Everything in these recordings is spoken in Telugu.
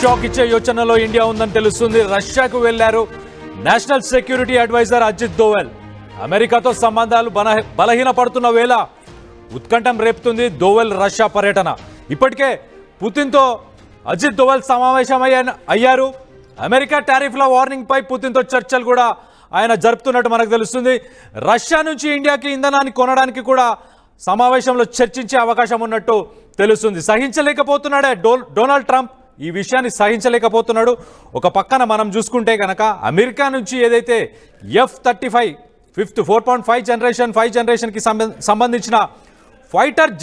షాక్ ఇచ్చే యోచనలో ఇండియా ఉందని తెలుస్తుంది. రష్యాకు వెళ్లారు national security advisor Ajit Doval. అమెరికాతో సంబంధాలు బలహీనపడుతున్న వేళ ఉత్కంఠం రేపుతుంది దోవల్ రష్యా పర్యటన. ఇప్పటికే పుతిన్తో అజిత్ దోవల్ అయ్యారు. అమెరికా టారిఫ్ల వార్నింగ్ పై పుతిన్తో చర్చలు కూడా ఆయన జరుపుతున్నట్టు మనకు తెలుస్తుంది. రష్యా నుంచి ఇండియాకి ఇంధనాన్ని కొనడానికి కూడా సమావేశంలో చర్చించే అవకాశం ఉన్నట్టు తెలుస్తుంది. సహించలేకపోతున్నాడే డొనాల్డ్ ట్రంప్, ఈ విషయాన్ని సహించలేకపోతున్నాడు. ఒక పక్కన మనం చూసుకుంటే కనుక అమెరికా నుంచి ఏదైతే F-35 ఫిఫ్త్ 4.5 జనరేషన్కి సంబంధించిన ఫైటర్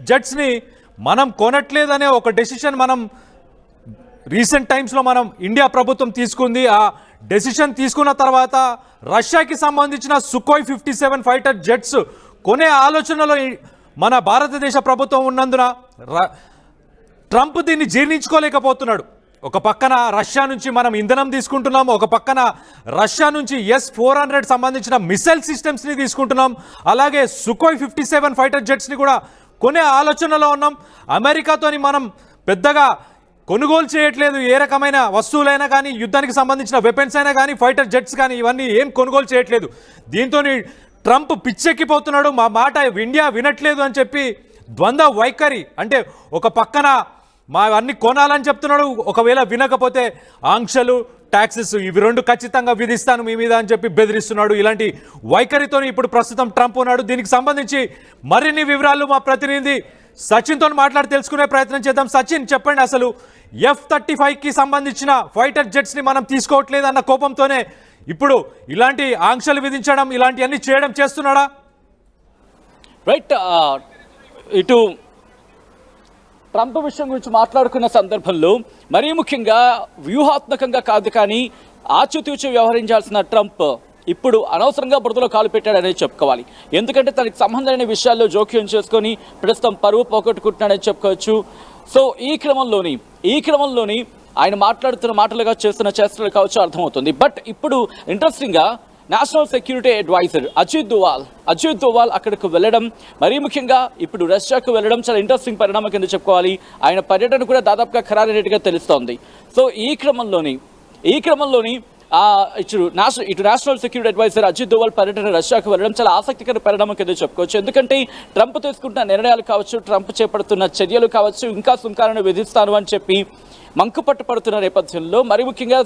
జెట్స్ని మనం కొనట్లేదనే ఒక డెసిషన్ మనం రీసెంట్ టైమ్స్లో ఇండియా ప్రభుత్వం తీసుకుంది. ఆ డెసిషన్ తీసుకున్న తర్వాత రష్యాకి సంబంధించిన సుఖోయ్ 57 ఫైటర్ జెట్స్ కొనే ఆలోచనలో మన భారతదేశ ప్రభుత్వం ఉన్నందున ట్రంప్ దీన్ని జీర్ణించుకోలేకపోతున్నాడు. ఒక పక్కన రష్యా నుంచి మనం ఇంధనం తీసుకుంటున్నాం, ఒక పక్కన రష్యా నుంచి S-400 సంబంధించిన మిసైల్ సిస్టమ్స్ని తీసుకుంటున్నాం, అలాగే సుఖోయ్ 57 ఫైటర్ జెట్స్ని కూడా కొనే ఆలోచనలో ఉన్నాం. అమెరికాతోని మనం పెద్దగా కొనుగోలు చేయట్లేదు. ఏ రకమైన వస్తువులైనా కానీ, యుద్ధానికి సంబంధించిన వెపన్స్ అయినా కానీ, ఫైటర్ జెట్స్ కానీ ఇవన్నీ ఏం కొనుగోలు చేయట్లేదు. దీంతో ట్రంప్ పిచ్చెక్కిపోతున్నాడు. మా మాట ఇండియా వినట్లేదు అని చెప్పి ద్వంద్వ వైఖరి, అంటే ఒక పక్కన మా అన్ని కొనాలని చెప్తున్నాడు, ఒకవేళ వినకపోతే ఆంక్షలు, ట్యాక్సెస్ ఇవి రెండు ఖచ్చితంగా విధిస్తాను మీ మీద అని చెప్పి బెదిరిస్తున్నాడు. ఇలాంటి వైఖరితో ఇప్పుడు ప్రస్తుతం ట్రంప్ ఉన్నాడు. దీనికి సంబంధించి మరిన్ని వివరాలు మా ప్రతినిధి సచిన్తో మాట్లాడి తెలుసుకునే ప్రయత్నం చేద్దాం. సచిన్, చెప్పండి, అసలు F-35కి సంబంధించిన ఫైటర్ జెట్స్ని మనం తీసుకోవట్లేదు అన్న కోపంతోనే ఇప్పుడు ఇలాంటి ఆంక్షలు విధించడం, ఇలాంటివన్నీ చేయడం చేస్తున్నాడా? రైట్, ఇటు ట్రంప్ విషయం గురించి మాట్లాడుకున్న సందర్భంలో మరీ ముఖ్యంగా వ్యూహాత్మకంగా కాదు కానీ ఆచితూచి వ్యవహరించాల్సిన ట్రంప్ ఇప్పుడు అనవసరంగా బురదలో కాలు పెట్టాడనే చెప్పుకోవాలి. ఎందుకంటే తనకి సంబంధమైన విషయాల్లో జోక్యం చేసుకొని ప్రస్తుతం పరువు పోగొట్టుకుంటున్నాడని చెప్పుకోవచ్చు. సో ఈ క్రమంలోని ఆయన మాట్లాడుతున్న మాటలుగా చేస్తున్న చేష్టలు కావచ్చు అర్థమవుతుంది. బట్ ఇప్పుడు ఇంట్రెస్టింగ్గా national security advisor Ajit Doval అక్కడికి వెళ్ళడం, మరీ ముఖ్యంగా ఇప్పుడు రష్యాకు వెళ్ళడం చాలా ఇంట్రెస్టింగ్ పరిణామం కింద చెప్పుకోవాలి. ఆయన పర్యటన కూడా దాదాపుగా ఖరారైనట్టుగా తెలుస్తోంది. సో ఈ క్రమంలోని ఇటు national security advisor Ajit Doval పర్యటన రష్యాకు వెళ్ళడం చాలా ఆసక్తికర పరిణామం కింద చెప్పుకోవచ్చు. ఎందుకంటే ట్రంప్ తీసుకుంటున్న నిర్ణయాలు కావచ్చు, ట్రంప్ చేపడుతున్న చర్యలు కావచ్చు, ఇంకా సుంకాలను విధిస్తాను అని చెప్పి మంకుపట్టు పడుతున్న నేపథ్యంలో మరీ ముఖ్యంగా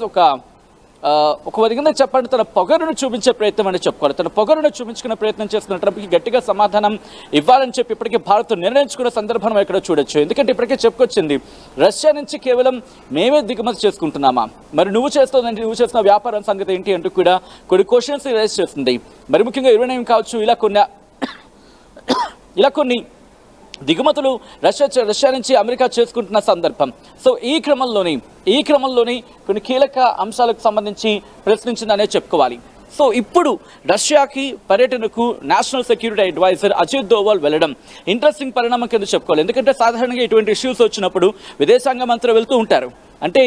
ఒక విధంగా చెప్పండి తన పొగరును చూపించే ప్రయత్నం అని చెప్పుకోవాలి. తన పొగరును చూపించుకునే ప్రయత్నం చేస్తున్న ట్రంప్కి గట్టిగా సమాధానం ఇవ్వాలని చెప్పి ఇప్పటికే భారత్ నిర్ణయించుకున్న సందర్భం ఇక్కడ చూడొచ్చు. ఎందుకంటే ఇప్పటికే చెప్పుకొచ్చింది, రష్యా నుంచి కేవలం మేమే దిగుమతి చేసుకుంటున్నామా, మరి నువ్వు చేస్తున్న వ్యాపారం సంగతి ఏంటి అంటూ కూడా కొన్ని క్వశ్చన్స్ రైజ్ చేస్తుంది. మరి ముఖ్యంగా యురేనియం కావచ్చు, ఇలా కొన్ని దిగుమతులు రష్యా నుంచి అమెరికా చేసుకుంటున్న సందర్భం. సో ఈ క్రమంలోని కొన్ని కీలక అంశాలకు సంబంధించి ప్రశ్నించిందనే చెప్పుకోవాలి. సో ఇప్పుడు రష్యాకి పర్యటనకు national security advisor Ajit Doval వెళ్ళడం ఇంట్రెస్టింగ్ పరిణామం కింద చెప్పుకోవాలి. ఎందుకంటే సాధారణంగా ఇటువంటి ఇష్యూస్ వచ్చినప్పుడు విదేశాంగ మంత్రులు వెళ్తూ ఉంటారు. అంటే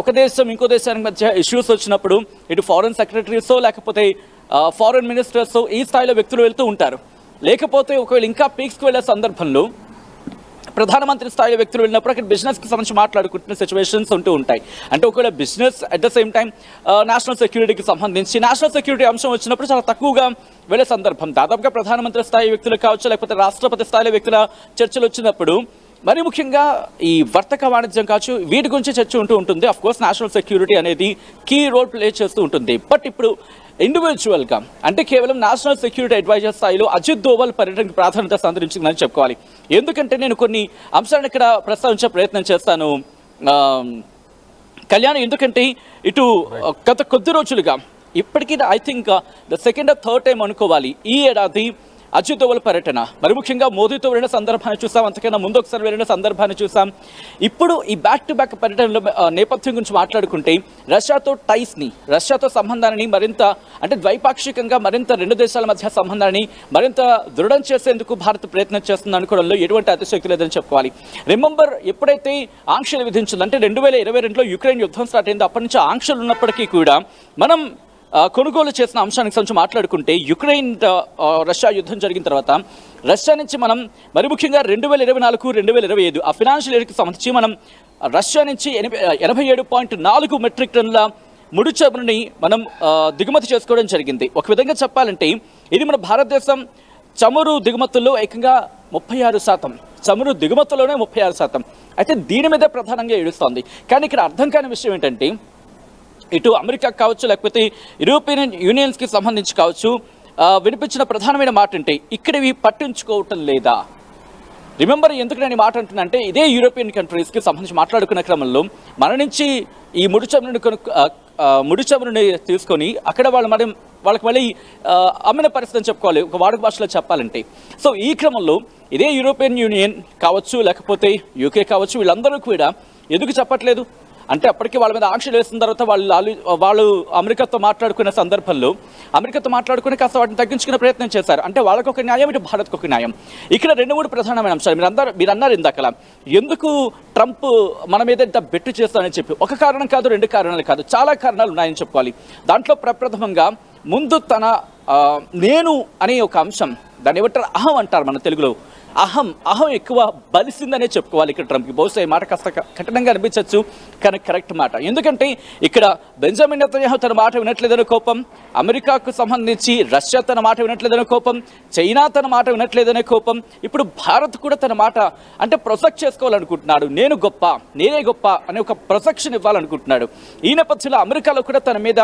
ఒక దేశం ఇంకో దేశానికి మధ్య ఇష్యూస్ వచ్చినప్పుడు ఇటు ఫారెన్ సెక్రటరీసో లేకపోతే ఫారెన్ మినిస్టర్సో ఈ స్థాయిలో వ్యక్తులు వెళ్తూ ఉంటారు. లేకపోతే ఒకవేళ ఇంకా పీక్స్కి వెళ్ళే సందర్భంలో ప్రధానమంత్రి స్థాయిలో వ్యక్తులు వెళ్ళినప్పుడు అక్కడ బిజినెస్కి సంబంధించి మాట్లాడుకుంటున్న సిచ్యువేషన్స్ ఉంటూ ఉంటాయి. అంటే ఒకవేళ business at the same time national సెక్యూరిటీకి సంబంధించి నేషనల్ సెక్యూరిటీ అంశం వచ్చినప్పుడు చాలా తక్కువగా వెళ్ళే సందర్భం. దాదాపుగా ప్రధానమంత్రి స్థాయి వ్యక్తులు కావచ్చు, లేకపోతే రాష్ట్రపతి స్థాయిలో వ్యక్తుల చర్చలు వచ్చినప్పుడు మరి ముఖ్యంగా ఈ వర్తక వాణిజ్యం కావచ్చు, వీటి గురించి చర్చ ఉంటూ ఉంటుంది. అఫ్ కోర్స్ నేషనల్ సెక్యూరిటీ అనేది కీ రోల్ ప్లే చేస్తూ ఉంటుంది. బట్ ఇప్పుడు ఇండివిజువల్గా అంటే కేవలం నేషనల్ సెక్యూరిటీ అడ్వైజర్ స్థాయిలో అజిత్ దోవాల్ పర్యటనకు ప్రాధాన్యత సంతరించిందని చెప్పుకోవాలి. ఎందుకంటే నేను కొన్ని అంశాలను ఇక్కడ ప్రస్తావించే ప్రయత్నం చేస్తాను కళ్యాణ్. ఎందుకంటే ఇటు గత కొద్ది రోజులుగా ఇప్పటికీ I think the second or third time అనుకోవాలి ఈ ఏడాది అజిత్ దోవల్ పర్యటన. మరి ముఖ్యంగా మోదీతో వెళ్ళిన సందర్భాన్ని చూసాం, అంతకన్నా ముందు ఒకసారి వెళ్ళిన సందర్భాన్ని చూసాం. ఇప్పుడు ఈ బ్యాక్ టు బ్యాక్ పర్యటనలో నేపథ్యం గురించి మాట్లాడుకుంటే రష్యాతో సంబంధాన్ని మరింత అంటే ద్వైపాక్షికంగా మరింత రెండు దేశాల మధ్య సంబంధాన్ని మరింత దృఢం చేసేందుకు భారత్ ప్రయత్నం చేస్తుంది అనుకోవడంలో ఎటువంటి అతిశక్తి లేదని చెప్పుకోవాలి. రిమెంబర్, ఎప్పుడైతే ఆంక్షలు విధించింది అంటే 2022లో యుక్రెయిన్ యుద్ధం స్టార్ట్ అయింది, అప్పటి నుంచి ఆంక్షలు ఉన్నప్పటికీ కూడా మనం కొనుగోలు చేసిన అంశానికి సంబంధించి మాట్లాడుకుంటే యుక్రెయిన్ రష్యా యుద్ధం జరిగిన తర్వాత రష్యా నుంచి మనం మరి ముఖ్యంగా 2024-2025 ఆ ఫినాన్షియల్ ఇయర్కి సంబంధించి మనం రష్యా నుంచి 87.4 మెట్రిక్ టన్నుల ముడి చమురుని మనం దిగుమతి చేసుకోవడం జరిగింది. ఒక విధంగా చెప్పాలంటే ఇది మన భారతదేశం చమురు దిగుమతుల్లో ఏకంగా 36%, చమురు దిగుమతుల్లోనే 36%. అయితే దీని మీద ప్రధానంగా ఏడుస్తోంది. కానీ ఇక్కడ అర్థం కాని విషయం ఏంటంటే ఇటు అమెరికా కావచ్చు, లేకపోతే యూరోపియన్ యూనియన్స్కి సంబంధించి కావచ్చు, వినిపించిన ప్రధానమైన మాట అంటే ఇక్కడ ఇవి పట్టించుకోవటం లేదా. రిమెంబర్, ఎందుకు నేను మాట అంటున్నా అంటే ఇదే యూరోపియన్ కంట్రీస్కి సంబంధించి మాట్లాడుకున్న క్రమంలో మన నుంచి ఈ ముడి చమురుని తీసుకొని అక్కడ వాళ్ళకి మళ్ళీ అమ్మిన పరిస్థితి అని చెప్పుకోవాలి, ఒక వాడుక భాషలో చెప్పాలంటే. సో ఈ క్రమంలో ఇదే యూరోపియన్ యూనియన్ కావచ్చు, లేకపోతే యూకే కావచ్చు, వీళ్ళందరూ కూడా ఎందుకు చెప్పట్లేదు అంటే అప్పటికి వాళ్ళ మీద ఆంక్షలు వేసిన తర్వాత వాళ్ళు అమెరికాతో మాట్లాడుకునే సందర్భంలో అమెరికాతో మాట్లాడుకుని కాస్త వాటిని తగ్గించుకునే ప్రయత్నం చేశారు. అంటే వాళ్ళకు ఒక న్యాయం, ఇటు భారత్కు ఒక న్యాయం. ఇక్కడ 2-3 ప్రధానమైన అంశాలు మీరు అన్నారు ఇందాకలా, ఎందుకు ట్రంప్ మన మీద ఇంత బెట్టు చేస్తానని చెప్పి. ఒక కారణం కాదు, 2 కారణాలు కాదు, చాలా కారణాలు ఉన్నాయని చెప్పుకోవాలి. దాంట్లో ప్రప్రథమంగా ముందు తన నేను అనే ఒక అంశం, దాన్ని ఏమంటారు, అహం అంటారు మన తెలుగులో. అహం ఎక్కువ బలిసిందనే చెప్పుకోవాలి ఇక్కడ ట్రంప్కి. బహుశా ఈ మాట కాస్త కఠినంగా అనిపించవచ్చు, కానీ కరెక్ట్ మాట. ఎందుకంటే ఇక్కడ బెంజమిన్ నెతన్యాహు తన మాట వినట్లేదనే కోపం, అమెరికాకు సంబంధించి రష్యా తన మాట వినట్లేదనే కోపం, చైనా తన మాట వినట్లేదనే కోపం, ఇప్పుడు భారత్ కూడా తన మాట అంటే ప్రొజెక్ట్ చేసుకోవాలనుకుంటున్నాడు. నేనే గొప్ప అనే ఒక ప్రొజెక్షన్ ఇవ్వాలనుకుంటున్నాడు. ఈ నేపథ్యంలో అమెరికాలో కూడా తన మీద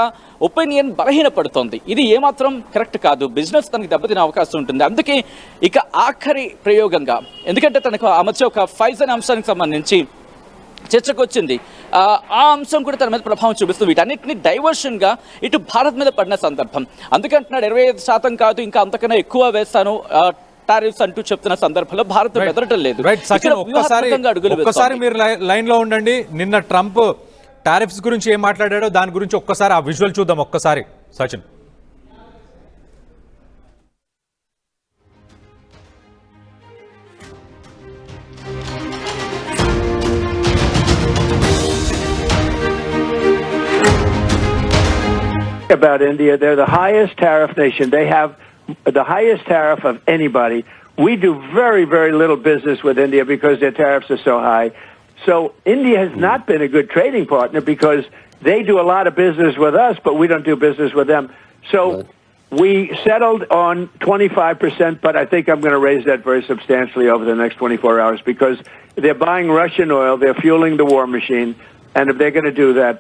ఒపీనియన్ బలహీనపడుతోంది. ఇది ఏమాత్రం కరెక్ట్ కాదు. బిజినెస్ తనకి దెబ్బతినే అవకాశం ఉంటుంది. అందుకే ఇక ఆఖరి ప్రయోగంగా, ఎందుకంటే తనకు ఆ మధ్య ఒక ఫైజర్ అంశానికి సంబంధించి చర్చకు వచ్చింది, ఆ అంశం కూడా తన మీద ప్రభావం చూపిస్తుంది. వీటన్నిటిని డైవర్షన్గా ఇటు భారత్ మీద పడిన సందర్భం. అందుకంటున్నాడు 25% కాదు ఇంకా అంతకన్నా ఎక్కువ వేస్తాను టారిఫ్స్ అంటూ చెప్తున్న సందర్భంలో భారత్ బెదరటం లేదు. ఒక్కసారి మీరు లైన్ లో ఉండండి. నిన్న ట్రంప్ టారిఫ్స్ గురించి ఏం మాట్లాడాడో దాని గురించి ఒక్కసారి ఆ విజువల్ చూద్దాం ఒక్కసారి. Sachin, about India. They're the highest tariff nation. They have the highest tariff of anybody. We do very, very little business with India because their tariffs are so high. So India has not been a good trading partner because they do a lot of business with us, but we don't do business with them. So we settled on 25%, but I think I'm going to raise that very substantially over the next 24 hours because they're buying Russian oil. They're fueling the war machine. And if they're going to do that,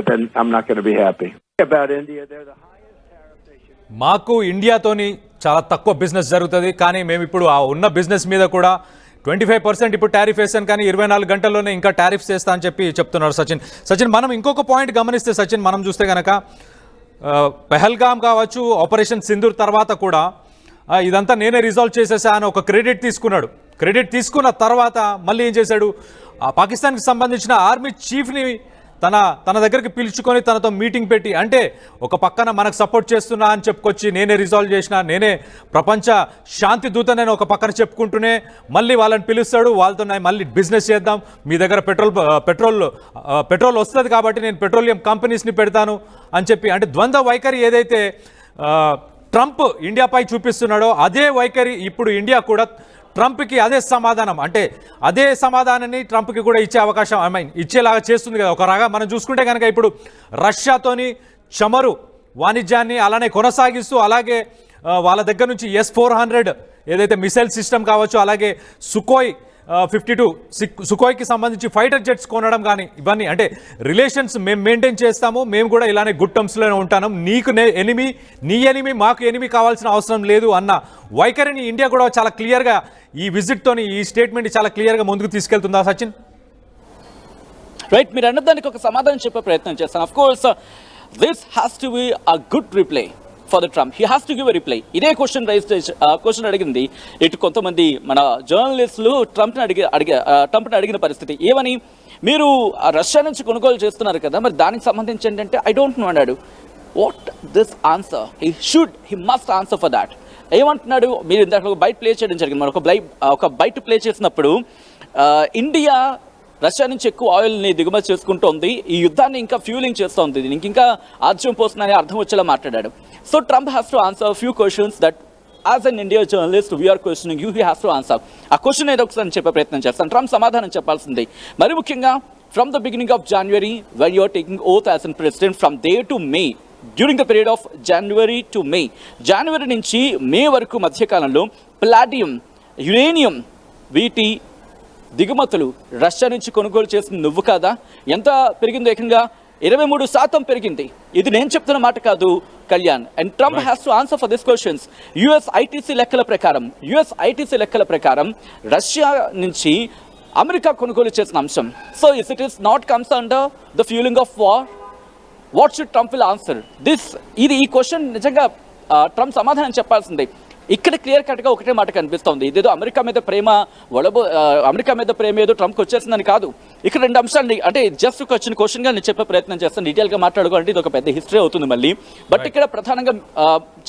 then I'm not going to be happy. About India, they're the highest tariff nation. మాకు ఇండియాతోని చాలా తక్కువ బిజినెస్ జరుగుతుంది, కానీ మేము ఇప్పుడు ఆ ఉన్న బిజినెస్ మీద కూడా 25% ఇప్పుడు టారిఫ్ వేసాను, కానీ 24 గంటల్లోనే ఇంకా టారిఫ్స్ వేస్తా అని చెప్తున్నారు సచిన్. మనం ఇంకొక పాయింట్ గమనిస్తే సచిన్, మనం చూస్తే కనుక పెహల్గాం కావచ్చు, ఆపరేషన్ సింధూర్ తర్వాత కూడా ఇదంతా నేనే రిజాల్వ్ చేసేసా అని ఒక క్రెడిట్ తీసుకున్నాడు. క్రెడిట్ తీసుకున్న తర్వాత మళ్ళీ ఏం చేశాడు, పాకిస్తాన్కి సంబంధించిన ఆర్మీ చీఫ్ని తన దగ్గరికి పిలుచుకొని తనతో మీటింగ్ పెట్టి, అంటే ఒక పక్కన మనకు సపోర్ట్ చేస్తున్నా అని చెప్పుకొచ్చి నేనే రిజాల్వ్ చేసిన, నేనే ప్రపంచ శాంతి దూతనని ఒక పక్కన చెప్పుకుంటూనే మళ్ళీ వాళ్ళని పిలుస్తాడు. వాళ్ళతో మళ్ళీ బిజినెస్ చేద్దాం, మీ దగ్గర పెట్రోల్ వస్తుంది కాబట్టి నేను పెట్రోలియం కంపెనీస్ని పెడతాను అని చెప్పి, అంటే ద్వంద్వ వైఖరి ఏదైతే ట్రంప్ ఇండియాపై చూపిస్తున్నాడో అదే వైఖరి ఇప్పుడు ఇండియా కూడా ట్రంప్కి అదే సమాధానం, అంటే అదే సమాధానాన్ని ట్రంప్కి కూడా ఇచ్చే అవకాశం ఇచ్చేలాగా చేస్తుంది కదా. ఒక రకంగా మనం చూసుకుంటే కనుక ఇప్పుడు రష్యాతోని చమురు వాణిజ్యాన్ని అలానే కొనసాగిస్తూ, అలాగే వాళ్ళ దగ్గర నుంచి S-400 ఏదైతే మిసైల్ సిస్టమ్ కావచ్చు, అలాగే సుఖోయ్ 52 సుఖోయ్కి సంబంధించి ఫైటర్ జెట్స్ కొనడం కానీ, ఇవన్నీ అంటే రిలేషన్స్ మేము మెయింటైన్ చేస్తాము, మేము కూడా ఇలానే గుడ్ టర్మ్స్లోనే ఉంటాను, నీకు నీ ఎనిమి మాకు ఎనిమి కావాల్సిన అవసరం లేదు అన్న వైఖరిని ఇండియా కూడా చాలా క్లియర్గా ఈ విజిట్తోని, ఈ స్టేట్మెంట్ చాలా క్లియర్గా ముందుకు తీసుకెళ్తుందా సచిన్? రైట్, మీరు అన్నదానికి ఒక సమాధానం చెప్పే ప్రయత్నం చేస్తాను. Of course this has to be a good reply for the Trump. He has to give a reply. ఇదే క్వశ్చన్ అడిగింది ఇటు కొంతమంది మన జర్నలిస్టులు ట్రంప్ని అడిగిన పరిస్థితి ఏమని, మీరు రష్యా నుంచి కొనుగోలు చేస్తున్నారు కదా, మరి దానికి సంబంధించి ఏంటంటే ఐ డోంట్ నో అన్నాడు. What this answer he must answer for that. ఏమంటున్నాడు, మీరు ఇందాక ఒక బైట్ ప్లే చేయడం జరిగింది, మనం ఒక బైట్ ప్లే చేసినప్పుడు ఇండియా రష్యా నుంచి ఎక్కువ ఆయిల్ని దిగుమతి చేసుకుంటోంది, ఈ యుద్ధాన్ని ఇంకా ఫ్యూలింగ్ చేస్తోంది, దీనికి ఇంకా ఆద్యం పోస్తుందని అర్థం వచ్చేలా మాట్లాడాడు. So Trump has to answer few questions that as an India journalist we are questioning you, he has to answer. ఆ క్వశ్చన్ ఏదో ఒకసారి చెప్పే ప్రయత్నం చేస్తాను. ట్రంప్ సమాధానం చెప్పాల్సింది. మరి ముఖ్యంగా from the beginning of January, when you are taking oath as a president, from there to May, during the period of January to May, జనవరి నుంచి మే వరకు మధ్యకాలంలో ప్లాటియం, యురేనియం వీటి దిగుమతులు రష్యా నుంచి కొనుగోలు చేసిన నువ్వు కాదా? ఎంత పెరిగిందో, ఏకంగా 23% పెరిగింది. ఇది నేను చెప్తున్న మాట కాదు Kalyan. And Trump has to answer for this questions. US ITC లెక్కల ప్రకారం రష్యా నుంచి అమెరికా కొనుగోలు చేసిన అంశం. So if it is not comes under the fuelling of war, what should Trump will answer this? ఈ క్వశ్చన్ నిజంగా ట్రంప్ సమాధానం చెప్పాల్సిందే. ఇక్కడ క్లియర్ కట్గా ఒకటే మాట కనిపిస్తోంది. ఇదేదో అమెరికా మీద ప్రేమ ఏదో ట్రంప్కి వచ్చేసిందని కాదు. ఇక్కడ రెండు అంశాలు, అంటే జస్ట్ వచ్చిన క్వశ్చన్గా నేను చెప్పే ప్రయత్నం చేస్తాను. డీటెయిల్గా మాట్లాడుకోవాలంటే ఇది ఒక పెద్ద హిస్టరీ అవుతుంది మళ్ళీ. బట్ ఇక్కడ ప్రధానంగా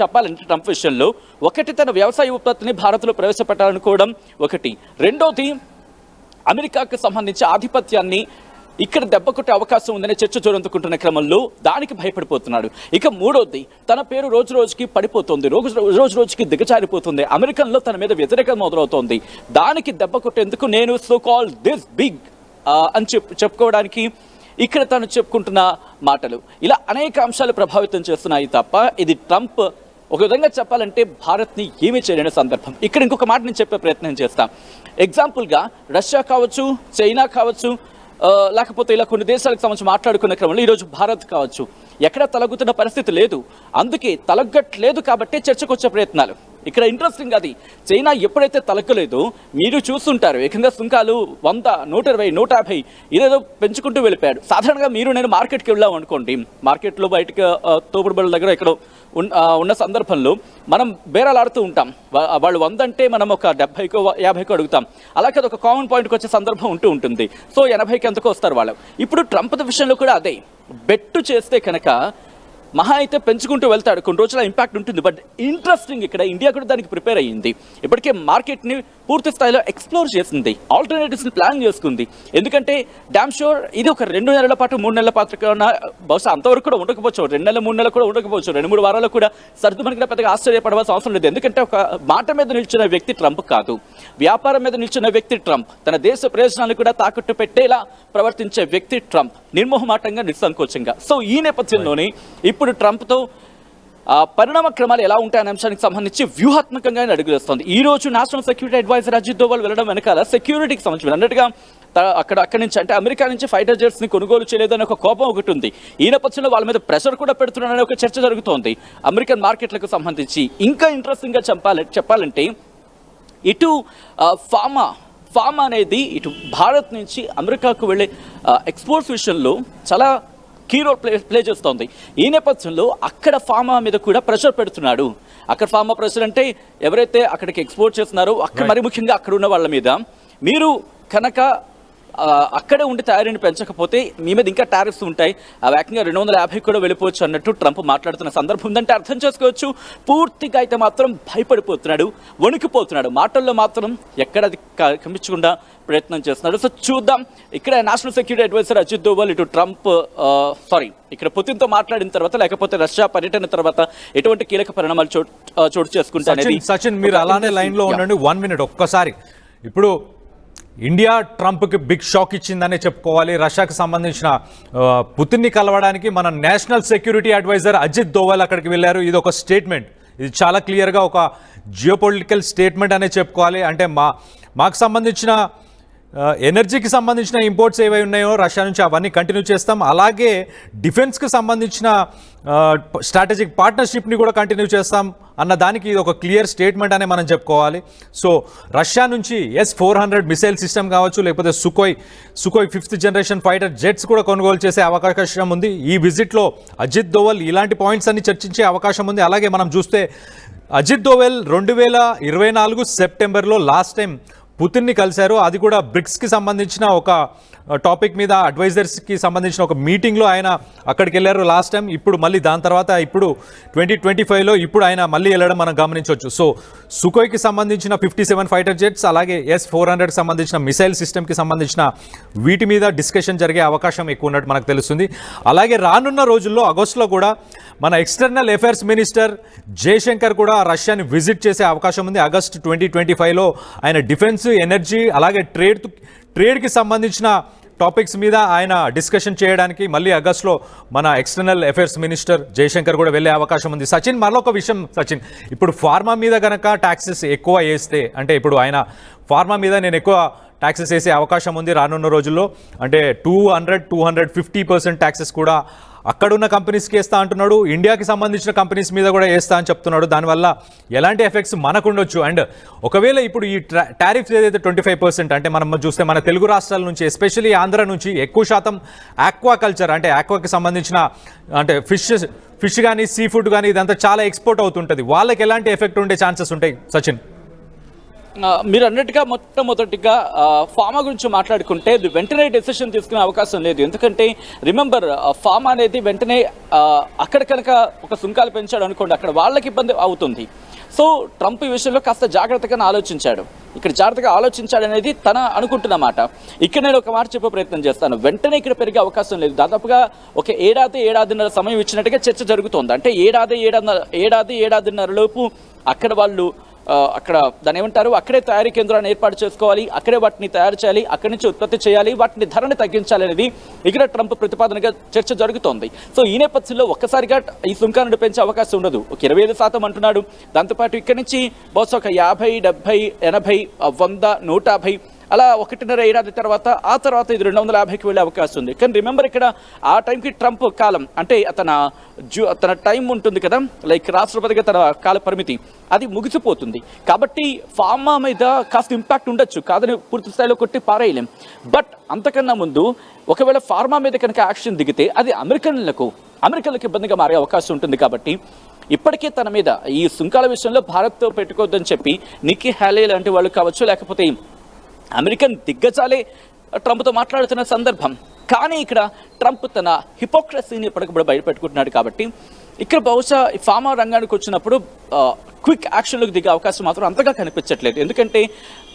చెప్పాలంటే ట్రంప్ విషయంలో ఒకటి, తన వ్యవసాయ ఉత్పత్తిని భారత్లో ప్రవేశపెట్టాలనుకోవడం ఒకటి. రెండోది, అమెరికాకు సంబంధించి ఆధిపత్యాన్ని ఇక్కడ దెబ్బ కొట్టే అవకాశం ఉందనే చర్చ జోరందుకుంటున్న క్రమంలో దానికి భయపడిపోతున్నాడు. ఇక మూడోది, తన పేరు రోజు రోజుకి పడిపోతుంది, రోజు రోజుకి దిగజారిపోతుంది, అమెరికన్లో తన మీద వ్యతిరేకత మొదలవుతోంది. దానికి దెబ్బ కొట్టేందుకు నేను సో కాల్ దిస్ బిగ్ అని చెప్పుకోవడానికి ఇక్కడ తను చెప్పుకుంటున్న మాటలు ఇలా అనేక అంశాలు ప్రభావితం చేస్తున్నాయి తప్ప ఇది ట్రంప్ ఒక విధంగా చెప్పాలంటే భారత్ని ఏమీ చేయలేని సందర్భం. ఇక్కడ ఇంకొక మాట నేను చెప్పే ప్రయత్నం చేస్తాను. ఎగ్జాంపుల్గా రష్యా కావచ్చు, చైనా కావచ్చు, లేకపోతే ఇలా కొన్ని దేశాలకు సంబంధించి మాట్లాడుకున్న క్రమంలో ఈరోజు భారత్ కావచ్చు, ఎక్కడ తలగుతున్న పరిస్థితి లేదు. అందుకే తలగట్లేదు కాబట్టి చర్చకు వచ్చే ప్రయత్నాలు. ఇక్కడ ఇంట్రెస్టింగ్ అది, చైనా ఎప్పుడైతే తలగ్గలేదో మీరు చూస్తుంటారు, ఏకంగా సుంకాలు 100, 120, 150 ఇదేదో పెంచుకుంటూ వెళ్ళిపోయాడు. సాధారణంగా మీరు నేను మార్కెట్కి వెళ్ళాం అనుకోండి, మార్కెట్లో బయటకు తోపుడు బళ్ళ దగ్గర ఇక్కడ ఉన్న సందర్భంలో మనం బేరాలు ఆడుతూ ఉంటాం. వాళ్ళు 100 అంటే మనం ఒక 70కో 50కో అడుగుతాం. అలాగే అది ఒక కామన్ పాయింట్కి వచ్చే సందర్భం ఉంటుంది. సో 80కి ఎంతకో వస్తారు వాళ్ళు. ఇప్పుడు ట్రంప్ విషయంలో కూడా అదే, బెట్టు చేస్తే కనుక మహా అయితే పెంచుకుంటూ వెళ్తాడు, కొన్ని రోజుల ఇంపాక్ట్ ఉంటుంది. బట్ ఇంట్రెస్టింగ్, ఇక్కడ ఇండియా కూడా దానికి ప్రిపేర్ అయ్యింది. ఇప్పటికే మార్కెట్ని పూర్తి స్థాయిలో ఎక్స్ప్లోర్ చేసింది, ఆల్టర్నేటివ్స్ని ప్లాన్ చేసుకుంది. ఎందుకంటే డామ్ షూర్ ఇది ఒక 2 నెలల పాటు 3 నెలల పాటు కన్నా బహుశా అంతవరకు కూడా ఉండకపోవచ్చు, 2 నెలలు 3 నెలలు కూడా ఉండకపోవచ్చు, 2-3 వారాలు కూడా సర్దుమణిగా పెద్దగా ఆశ్చర్యపడవలసిన అవసరం లేదు. ఎందుకంటే ఒక మాట మీద నిల్చున్న వ్యక్తి ట్రంప్ కాదు, వ్యాపారం మీద నిల్చున్న వ్యక్తి ట్రంప్, తన దేశ ప్రయోజనాలు కూడా తాకట్టు పెట్టేలా ప్రవర్తించే వ్యక్తి ట్రంప్, నిర్మోహమాటంగా, నిస్సంకోచంగా. సో ఈ నేపథ్యంలోనే ఇప్పుడు ట్రంప్తో పరిణామ క్రమాలు ఎలా ఉంటాయనే అంశానికి సంబంధించి వ్యూహాత్మకంగా అడుగులేస్తోంది. ఈ రోజు national security advisor Ajit Doval వెళ్ళడం వెనకాల సెక్యూరిటీకి సంబంధించి అన్నట్టుగా అక్కడి నుంచి, అంటే అమెరికా నుంచి ఫైటర్ జెట్స్ని కొనుగోలు చేయలేదనే ఒక కోపం ఒకటి ఉంది. ఈ నేపథ్యంలో వాళ్ళ మీద ప్రెషర్ కూడా పెడుతున్నారనే ఒక చర్చ జరుగుతోంది అమెరికన్ మార్కెట్లకు సంబంధించి. ఇంకా ఇంట్రెస్టింగ్గా చెప్పాలంటే ఇటు ఫార్మా అనేది ఇటు భారత్ నుంచి అమెరికాకు వెళ్ళే ఎక్స్పోర్ట్స్ విషయంలో చాలా కీ రోల్ ప్లే చేస్తోంది. ఈ నేపథ్యంలో అక్కడ ఫార్మా మీద కూడా ప్రెషర్ పెడుతున్నాడు. అక్కడ ఫార్మా ప్రెషర్ అంటే ఎవరైతే అక్కడికి ఎక్స్పోర్ట్ చేస్తున్నారో అక్కడ మరి ముఖ్యంగా అక్కడ ఉన్న వాళ్ళ మీద మీరు కనుక అక్కడే ఉండి తయారీని పెంచకపోతే మీ మీద ఇంకా టారిఫ్స్ ఉంటాయి, అవి ఏకంగా 250 కూడా వెళ్ళిపోవచ్చు అన్నట్టు ట్రంప్ మాట్లాడుతున్న సందర్భం ఉందంటే అర్థం చేసుకోవచ్చు. పూర్తిగా అయితే మాత్రం భయపడిపోతున్నాడు, వణికిపోతున్నాడు, మాటల్లో మాత్రం ఎక్కడ అది కమించకుండా ప్రయత్నం చేస్తున్నాడు. సో చూద్దాం. ఇక్కడ national security advisor Ajit Doval ఇటు ఇక్కడ పుతిన్తో మాట్లాడిన తర్వాత లేకపోతే రష్యా పర్యటన తర్వాత ఎటువంటి కీలక పరిణామాలు చోటు చేసుకుంటారు. సచిన్ మీరు అలానే లైన్లో ఉండండి 1 minute ఒక్కసారి. ఇప్పుడు ఇండియా ట్రంప్కి బిగ్ షాక్ ఇచ్చిందనే చెప్పుకోవాలి. రష్యాకు సంబంధించిన పుతిన్ని కలవడానికి మన national security advisor Ajit Doval అక్కడికి వెళ్ళారు. ఇది ఒక స్టేట్మెంట్, ఇది చాలా క్లియర్గా ఒక జియోపొలిటికల్ స్టేట్మెంట్ అనే చెప్పుకోవాలి. అంటే మాకు సంబంధించిన ఎనర్జీకి సంబంధించిన ఇంపోర్ట్స్ ఏవై ఉన్నాయో రష్యా నుంచి అవన్నీ కంటిన్యూ చేస్తాం, అలాగే డిఫెన్స్కి సంబంధించిన స్ట్రాటజిక్ పార్ట్నర్షిప్ని కూడా కంటిన్యూ చేస్తాం అన్న దానికి ఇది ఒక క్లియర్ స్టేట్మెంట్ అనే మనం చెప్పుకోవాలి. సో రష్యా నుంచి S-400 మిసైల్ సిస్టమ్ కావచ్చు, లేకపోతే సుకోయ్ 5th జనరేషన్ ఫైటర్ జెట్స్ కూడా కొనుగోలు చేసే అవకాశం ఉంది. ఈ విజిట్లో అజిత్ దోవల్ ఇలాంటి పాయింట్స్ అన్ని చర్చించే అవకాశం ఉంది. అలాగే మనం చూస్తే అజిత్ దోవల్ 2024 సెప్టెంబర్లో లాస్ట్ టైం పుతిన్ని కలిశారు. అది కూడా బ్రిక్స్కి సంబంధించిన ఒక టాపిక్ మీద అడ్వైజర్స్కి సంబంధించిన ఒక మీటింగ్లో ఆయన అక్కడికి వెళ్ళారు లాస్ట్ టైం. ఇప్పుడు మళ్ళీ దాని తర్వాత ఇప్పుడు 2025లో ఇప్పుడు ఆయన మళ్ళీ వెళ్ళడం మనం గమనించవచ్చు. సో సుకోయ్కి సంబంధించిన 57 ఫైటర్ జెట్స్, అలాగే S-400కి సంబంధించిన మిసైల్ సిస్టమ్కి సంబంధించిన వీటి మీద డిస్కషన్ జరిగే అవకాశం ఎక్కువ ఉన్నట్టు మనకు తెలుస్తుంది. అలాగే రానున్న రోజుల్లో ఆగస్టులో కూడా మన ఎక్స్టర్నల్ అఫైర్స్ మినిస్టర్ జయశంకర్ కూడా రష్యాని విజిట్ చేసే అవకాశం ఉంది. ఆగస్టు 2025లో ఆయన డిఫెన్స్, ఎనర్జీ అలాగే ట్రేడ్కి సంబంధించిన టాపిక్స్ మీద ఆయన డిస్కషన్ చేయడానికి మళ్ళీ ఆగస్టులో మన ఎక్స్టర్నల్ అఫైర్స్ మినిస్టర్ జయశంకర్ కూడా వెళ్ళే అవకాశం ఉంది. సచిన్, మరొక విషయం సచిన్, ఇప్పుడు ఫార్మా మీద కనుక ట్యాక్సెస్ ఎక్కువ వేస్తే, అంటే ఇప్పుడు ఆయన ఫార్మా మీద నేను ఎక్కువ ట్యాక్సెస్ వేసే అవకాశం ఉంది రానున్న రోజుల్లో, అంటే 250% ట్యాక్సెస్ కూడా అక్కడున్న కంపెనీస్కి వేస్తా అంటున్నాడు, ఇండియాకి సంబంధించిన కంపెనీస్ మీద కూడా వేస్తా అని చెప్తున్నాడు. దానివల్ల ఎలాంటి ఎఫెక్ట్స్ మనకు ఉండొచ్చు? అండ్ ఒకవేళ ఇప్పుడు ఈ టారిఫ్స్ ఏదైతే 25%, అంటే మనం చూస్తే మన తెలుగు రాష్ట్రాల నుంచి ఎస్పెషల్లీ ఆంధ్ర నుంచి ఎక్కువ శాతం ఆక్వా కల్చర్, అంటే ఆక్వాకి సంబంధించిన అంటే ఫిష్ కానీ సీ ఫుడ్ కానీ ఇదంతా చాలా ఎక్స్పోర్ట్ అవుతుంటుంది. వాళ్ళకి ఎలాంటి ఎఫెక్ట్ ఉండే ఛాన్సెస్ ఉంటాయి సచిన్? మీరు అన్నట్టుగా మొట్టమొదటిగా ఫార్మా గురించి మాట్లాడుకుంటే వెంటనే డెసిషన్ తీసుకునే అవకాశం లేదు. ఎందుకంటే రిమెంబర్, ఫార్మా అనేది వెంటనే అక్కడ కనుక ఒక సుంకాలు పెంచాడు అనుకోండి, అక్కడ వాళ్ళకి ఇబ్బంది అవుతుంది. సో ట్రంప్ ఈ విషయంలో కాస్త జాగ్రత్తగా ఆలోచించాడు. ఇక్కడ జాగ్రత్తగా ఆలోచించాడు అనేది తన అనుకుంటున్నమాట. ఇక్కడ నేను ఒక మాట చెప్పే ప్రయత్నం చేస్తాను. వెంటనే ఇక్కడ పెరిగే అవకాశం లేదు. దాదాపుగా ఒక ఏడాదిన్నర సమయం ఇచ్చినట్టుగా చర్చ జరుగుతోంది. అంటే ఏడాదిన్నర లోపు అక్కడ వాళ్ళు అక్కడ దాని ఏమంటారు, అక్కడే తయారీ కేంద్రాన్ని ఏర్పాటు చేసుకోవాలి, అక్కడే వాటిని తయారు చేయాలి, అక్కడి నుంచి ఉత్పత్తి చేయాలి, వాటిని ధరని తగ్గించాలి అనేది ఇక్కడ ట్రంప్ ప్రతిపాదనగా చర్చ జరుగుతోంది. సో ఈ నేపథ్యంలో ఒక్కసారిగా ఈ సుంకాన్ని పెంచే అవకాశం ఉండదు. ఒక 25% అంటున్నాడు. దాంతోపాటు ఇక్కడి నుంచి బహుశా ఒక 50, 70, 80, 100, 150 అలా 1.5 ఏడాది తర్వాత ఆ తర్వాత ఇది 250కి వెళ్ళే అవకాశం ఉంది. కానీ రిమెంబర్, ఇక్కడ ఆ టైంకి ట్రంప్ కాలం అంటే తన టైం ఉంటుంది కదా, లైక్ రాష్ట్రపతిగా తన కాల పరిమితి అది ముగిసిపోతుంది. కాబట్టి ఫార్మా మీద కాస్త ఇంపాక్ట్ ఉండొచ్చు, కాదని పూర్తి స్థాయిలో కొట్టి పారేయలేం. బట్ అంతకన్నా ముందు ఒకవేళ ఫార్మా మీద కనుక యాక్షన్ దిగితే అది అమెరికన్లకు ఇబ్బందిగా మారే అవకాశం ఉంటుంది. కాబట్టి ఇప్పటికే తన మీద ఈ సుంకాల విషయంలో భారత్తో పెట్టుకోవద్దని చెప్పి నిక్కీ హ్యాలే లాంటి వాళ్ళు కావచ్చు, లేకపోతే అమెరికన్ దిగ్గజాలే ట్రంప్తో మాట్లాడుతున్న సందర్భం. కానీ ఇక్కడ ట్రంప్ తన హిపోక్రసీని ఎప్పటికప్పుడు బయటపెట్టుకుంటున్నాడు. కాబట్టి ఇక్కడ బహుశా ఫార్మా రంగానికి వచ్చినప్పుడు క్విక్ యాక్షన్లకు దిగే అవకాశం మాత్రం అంతగా కనిపించట్లేదు. ఎందుకంటే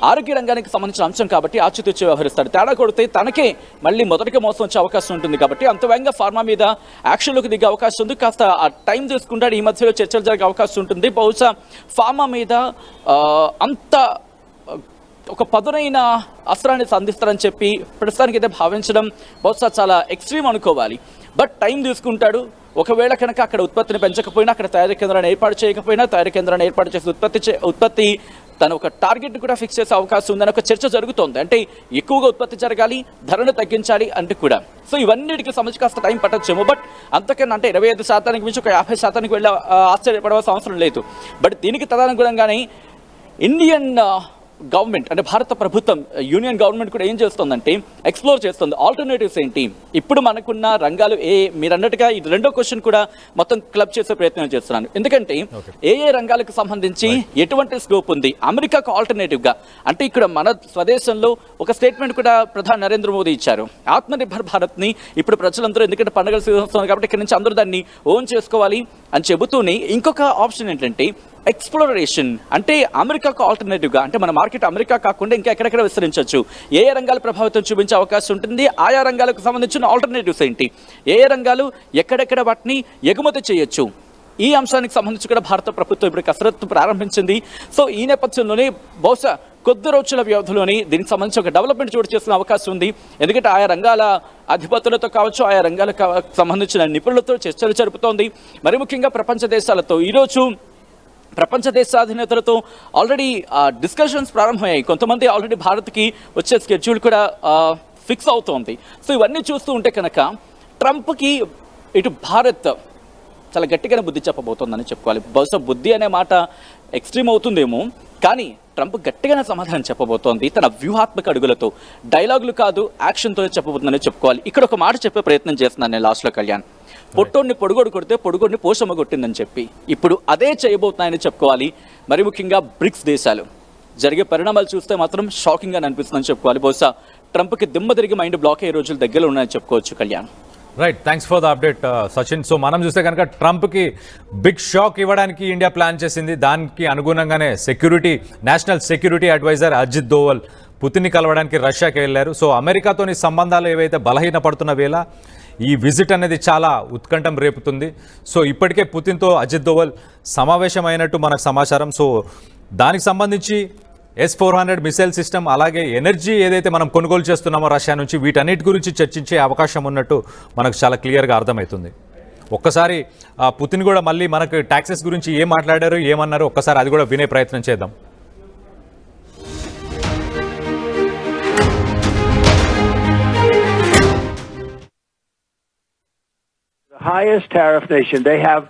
ఆరోగ్య రంగానికి సంబంధించిన అంశం కాబట్టి ఆచితూచి వ్యవహరిస్తాడు. తేడా కొడితే తనకే మళ్ళీ మొదటిగా మోసం వచ్చే అవకాశం ఉంటుంది. కాబట్టి అంత వేగంగా ఫార్మా మీద యాక్షన్లకు దిగే అవకాశం ఉంది. కాస్త ఆ టైం తీసుకుంటాడు. ఈ మధ్యలో చర్చలు జరిగే అవకాశం ఉంటుంది. బహుశా ఫార్మా మీద అంత ఒక పదునైన అస్త్రాన్ని సంధిస్తారని చెప్పి ప్రస్తుతానికి అయితే భావించడం బహుశా చాలా ఎక్స్ట్రీమ్ అనుకోవాలి. బట్ టైం తీసుకుంటాడు. ఒకవేళ కనుక అక్కడ ఉత్పత్తిని పెంచకపోయినా, అక్కడ తయారీ కేంద్రాన్ని ఏర్పాటు చేయకపోయినా, తయారీ కేంద్రాన్ని ఏర్పాటు చేసి ఉత్పత్తి తన ఒక టార్గెట్ కూడా ఫిక్స్ చేసే అవకాశం ఉందని ఒక చర్చ జరుగుతోంది. అంటే ఎక్కువగా ఉత్పత్తి జరగాలి, ధరను తగ్గించాలి అంటే కూడా. సో ఇవన్నిటికి సంబంధించి కాస్త టైం పట్టొచ్చేమో. బట్ అంతకన్నా అంటే 25% మించి ఒక 50% వెళ్ళే ఆశ్చర్యపడవలసిన అవసరం లేదు. బట్ దీనికి తదనుగుణంగానే ఇండియన్ గవర్నమెంట్ అంటే భారత ప్రభుత్వం, యూనియన్ గవర్నమెంట్ కూడా ఏం చేస్తుందంటే ఎక్స్ప్లోర్ చేస్తుంది ఆల్టర్నేటివ్స్ ఏంటి. ఇప్పుడు మనకున్న రంగాలు మీరు అన్నట్టుగా ఈ రెండో క్వశ్చన్ కూడా మొత్తం క్లబ్ చేసే ప్రయత్నం చేస్తున్నాను. ఎందుకంటే ఏ రంగాలకు సంబంధించి ఎటువంటి స్కోప్ ఉంది అమెరికాకు ఆల్టర్నేటివ్గా. అంటే ఇక్కడ మన స్వదేశంలో ఒక స్టేట్మెంట్ కూడా ప్రధాని నరేంద్ర మోదీ ఇచ్చారు. ఆత్మనిర్భర్ భారత్ని ఇప్పుడు ప్రజలందరూ, ఎందుకంటే పండుగల సీజన్ వస్తుంది కాబట్టి ఇక్కడ నుంచి అందరూ దాన్ని ఓన్ చేసుకోవాలి అని చెబుతూనే ఇంకొక ఆప్షన్ ఏంటంటే ఎక్స్ప్లోరేషన్. అంటే అమెరికాకు ఆల్టర్నేటివ్గా, అంటే మన మార్కెట్ అమెరికా కాకుండా ఇంకా ఎక్కడెక్కడ విస్తరించవచ్చు, ఏ రంగాలు ప్రభావితం చూపించే అవకాశం ఉంటుంది, ఆయా రంగాలకు సంబంధించిన ఆల్టర్నేటివ్స్ ఏంటి, ఏ రంగాలు ఎక్కడెక్కడ వాటిని ఎగుమతి చేయొచ్చు, ఈ అంశానికి సంబంధించి కూడా భారత ప్రభుత్వం ఇప్పుడు కసరత్తు ప్రారంభించింది. సో ఈ నేపథ్యంలోనే బహుశా కొద్ది రోజుల వ్యవధిలోని దీనికి సంబంధించి ఒక డెవలప్మెంట్ చోటు చేసిన అవకాశం ఉంది. ఎందుకంటే ఆయా రంగాల అధిపతులతో కావచ్చు, ఆయా రంగాలకు సంబంధించిన నిపుణులతో చర్చలు జరుపుతోంది. మరి ముఖ్యంగా ప్రపంచ దేశాలతో ఈరోజు ప్రపంచ దేశాధినేతలతో ఆల్రెడీ డిస్కషన్స్ ప్రారంభమయ్యాయి. కొంతమంది ఆల్రెడీ భారత్కి వచ్చే స్కెడ్యూల్ కూడా ఫిక్స్ అవుతోంది. సో ఇవన్నీ చూస్తూ ఉంటే కనుక ట్రంప్కి ఇటు భారత్ చాలా గట్టిగానే బుద్ధి చెప్పబోతోందని చెప్పుకోవాలి. బహుశా బుద్ధి అనే మాట ఎక్స్ట్రీమ్ అవుతుందేమో, కానీ ట్రంప్ గట్టిగానే సమాధానం చెప్పబోతోంది తన వ్యూహాత్మక అడుగులతో. డైలాగులు కాదు, యాక్షన్తో చెప్పబోతుందని చెప్పుకోవాలి. ఇక్కడ ఒక మాట చెప్పే ప్రయత్నం చేస్తున్నాను నేను లాస్ట్లో, కళ్యాణ్. పొట్టోడిని పొడుగోడు కొడితే పొడుగోడిని పోషమ్మ కొట్టిందని చెప్పి ఇప్పుడు అదే చేయబోతున్నాయని చెప్పుకోవాలి. మరి ముఖ్యంగా బ్రిక్స్ దేశాలు జరిగే పరిణామాలు చూస్తే మాత్రం షాకింగ్ అని అనిపిస్తుందని చెప్పుకోవాలి. బహుశా ట్రంప్కి దిమ్మ తిరిగి మైండ్ బ్లాక్ అయ్యే రోజులు దగ్గరలో ఉన్నాయని చెప్పుకోవచ్చు, Kalyan. Right, thanks for the update Sachin. So మనం చూస్తే కనుక ట్రంప్కి బిగ్ షాక్ ఇవ్వడానికి ఇండియా ప్లాన్ చేసింది. దానికి అనుగుణంగానే national security advisor Ajit Doval పుతిన్ని కలవడానికి రష్యాకి వెళ్ళారు. సో అమెరికాతోని సంబంధాలు ఏవైతే బలహీనపడుతున్న వేళ ఈ విజిట్ అనేది చాలా ఉత్కంఠం రేపుతుంది. సో ఇప్పటికే పుతిన్తో అజిత్ దోవల్ సమావేశం అయినట్టు మనకు సమాచారం. సో దానికి సంబంధించి S-400 మిసైల్ సిస్టమ్, అలాగే ఎనర్జీ ఏదైతే మనం కొనుగోలు చేస్తున్నామో రష్యా నుంచి, వీటన్నిటి గురించి చర్చించే అవకాశం ఉన్నట్టు మనకు చాలా క్లియర్గా అర్థమవుతుంది. ఒక్కసారి పుతిన్ కూడా మళ్ళీ మనకు ట్యాక్సెస్ గురించి ఏం మాట్లాడారు, ఏమన్నారు, ఒక్కసారి అది కూడా వినే ప్రయత్నం చేద్దాం. Highest tariff nation. They have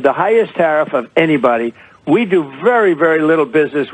the highest tariff of anybody. We do very, very little business with